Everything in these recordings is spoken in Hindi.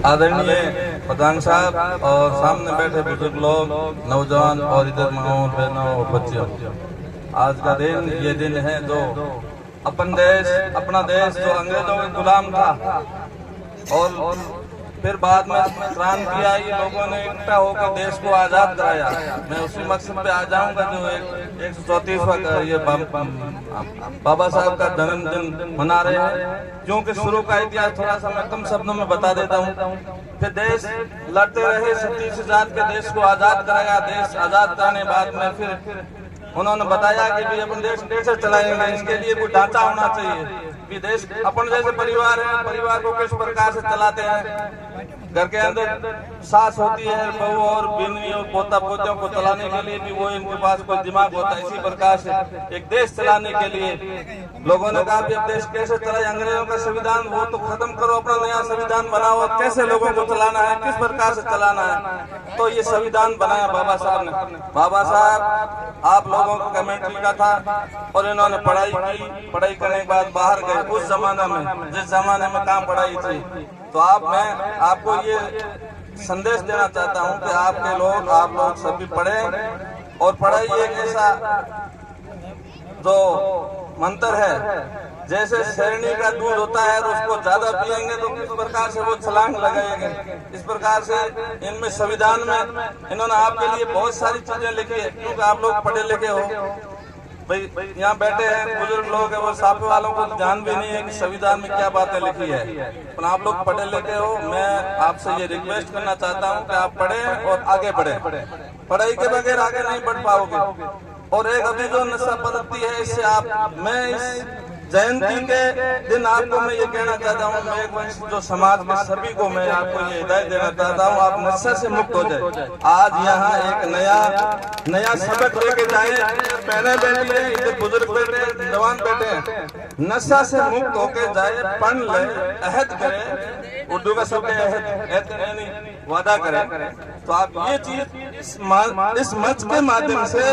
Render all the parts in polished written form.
आदरणीय प्रधान साहब और सामने बैठे बुजुर्ग लोग, नौजवान और इधर माओ बहनों और बच्चियों, आज का दिन ये दिन है जो अपना देश जो अंग्रेजों के गुलाम था और फिर बाद में क्रांति आई, लोगों ने इकट्ठा होकर देश को आजाद कराया। मैं उसी मकसद पे आ जाऊंगा जो 134वां ये बाबा साहब का जन्मदिन मना रहे हैं, क्योंकि शुरू का इतिहास थोड़ा सा मैं कम शब्दों में बता देता हूँ। फिर देश लड़ते रहे, 37 जात के देश को आजाद कराया। देश आजाद कराने बाद में फिर उन्होंने बताया कि भी अपन देश कैसे चलाएंगे, इसके लिए कोई ढांचा होना चाहिए कि देश अपन जैसे परिवार है, परिवार को किस प्रकार से चलाते हैं। घर के अंदर सास होती है, बहू और बीवी और पोता पोतियों को चलाने के लिए भी वो इनके पास कोई दिमाग होता है। इसी प्रकार से एक देश चलाने के लिए लोगों ने कहा कि अब देश कैसे चलाए, अंग्रेजों का संविधान वो तो खत्म करो, अपना नया संविधान बनाओ, कैसे लोगों को चलाना है, किस प्रकार से चलाना है। तो ये संविधान बनाया बाबा साहब ने। बाबा साहब आप लोगों को कमेंट लिखा था और इन्होंने पढ़ाई की, पढ़ाई करने के बाद बाहर गए। उस जमाने में, जिस जमाने में कहाँ पढ़ाई थी, तो मैं आपको ये संदेश देना चाहता हूँ कि आप लोग सभी पढ़ें। और पढ़ाई एक ऐसा जो मंत्र है, जैसे शेरनी का दूध होता है और उसको ज्यादा पिएंगे तो किस प्रकार से वो छलांग लगाएंगे, इस प्रकार से इनमें संविधान में इन्होंने आपके लिए बहुत सारी चीजें लिखी है, क्योंकि आप लोग पढ़े लिखे हो। भाई यहाँ बैठे हैं बुजुर्ग लोग है, वो साफे वालों को ध्यान भी नहीं है कि संविधान में क्या बातें लिखी है, पर आप लोग पढ़े लिखे हो। मैं आपसे ये रिक्वेस्ट करना चाहता हूँ कि आप पढ़ें और आगे बढ़ें। पढ़ाई के बगैर आगे नहीं बढ़ पाओगे। और एक अभी जो नशा पद्धति है, इससे मैं इस जयंती के दिन आपको मैं ये कहना चाहता हूँ, मैं जो समाज के सभी को मैं आपको ये हिदायत देना चाहता हूँ, आप नशे से मुक्त हो जाए। आज यहाँ एक नया सबक लेके जाए। बहनें बैठी है, इधर बुजुर्ग बैठे, जवान बैठे हैं, नशा से मुक्त होके जाए, पढ़ ले, अहद करे, उर्दू का शब्द है वादा करें। तो आप ये चीज इस मंच के माध्यम से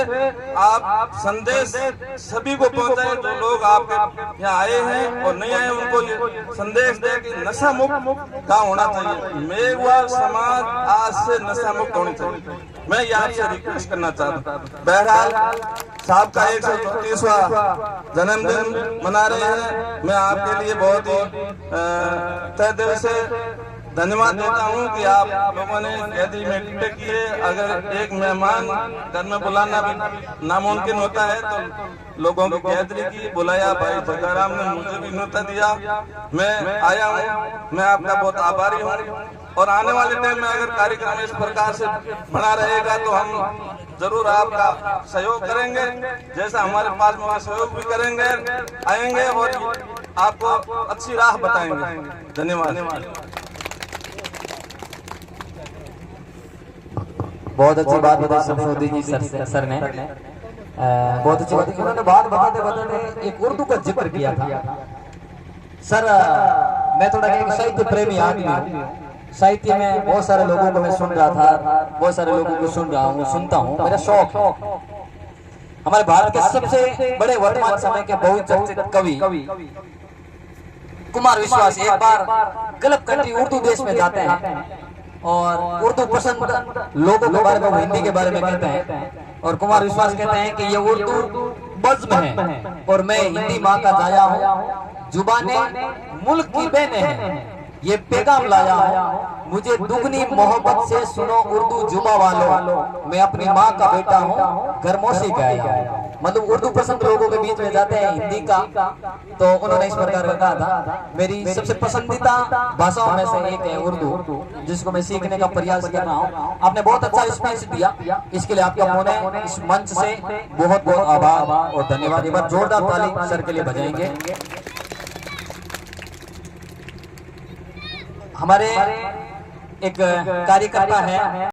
आप संदेश सभी को पहुंचाएं, जो लोग आपके यहाँ आए हैं और नहीं आए, उनको ये संदेश दें कि नशा मुक्त कहाँ होना चाहिए। मेघवाल समाज आज से नशा मुक्त होनी चाहिए। मैं ये आपसे रिक्वेस्ट करना चाहता हूँ। बहरहाल साहब का 134वां जन्मदिन मना रहे हैं। मैं आपके लिए बहुत ही तहे दिल से धन्यवाद देता हूँ कि आप लोगों ने कैदी में इकट्ठे किए। अगर एक मेहमान घर में बुलाना भी नामुमकिन होता है तो लोगों की कैदरी की बुलाया। भाई जगाराम ने मुझे भी न्योता दिया, मैं आया हूँ, मैं आपका बहुत आभारी हूँ। और आने वाले टाइम में अगर कार्यक्रम इस प्रकार से बना रहेगा तो हम जरूर आपका सहयोग करेंगे, जैसा हमारे पास में सहयोग भी करेंगे, आएंगे और आपको अच्छी राह बताएंगे। धन्यवाद। बहुत अच्छी बात बताई शमशुद्दीन जी सर ने, बहुत अच्छी बात। उन्होंने बात बताते एक उर्दू का जिक्र किया था। सर मैं थोड़ा एक साहित्य प्रेमी आदमी हूँ, साहित्य में बहुत सारे लोगों को मैं सुन रहा था, बहुत सारे लोगों को सुनता हूँ, मेरा शौक है। हमारे भारत के सबसे बड़े वर्तमान समय के बहुचर्चित कवि कुमार विश्वास एक बार गलत कंट्री उर्दू देश में जाते हैं और उर्दू पसंद लोगों के बारे में, हिंदी के बारे में कहते हैं, और कुमार विश्वास कहते हैं कि ये उर्दू बज़्म है और मैं हिंदी माँ का जाया हूँ, जुबाने मुल्क की बहनें हैं, ये पैगाम लाया हूँ, मुझे दुगनी मोहब्बत से सुनो उर्दू जुबा वालों, मैं अपनी माँ का बेटा हूँ, गरमोशी का आया हूँ। मतलब उर्दू पसंद लोगों के बीच में जाते हैं हिंदी का, तो उन्होंने इस प्रकार का कहा था। मेरी सबसे पसंदीदा भाषाओं में से एक है उर्दू, जिसको मैं सीखने का प्रयास कर रहा हूँ। आपने बहुत अच्छा स्पीच दिया, इसके लिए आपका होने इस मंच से बहुत बहुत आभार और धन्यवाद। एक बार जोरदार ताली सर के लिए बजाएंगे। हमारे एक कार्यकर्ता है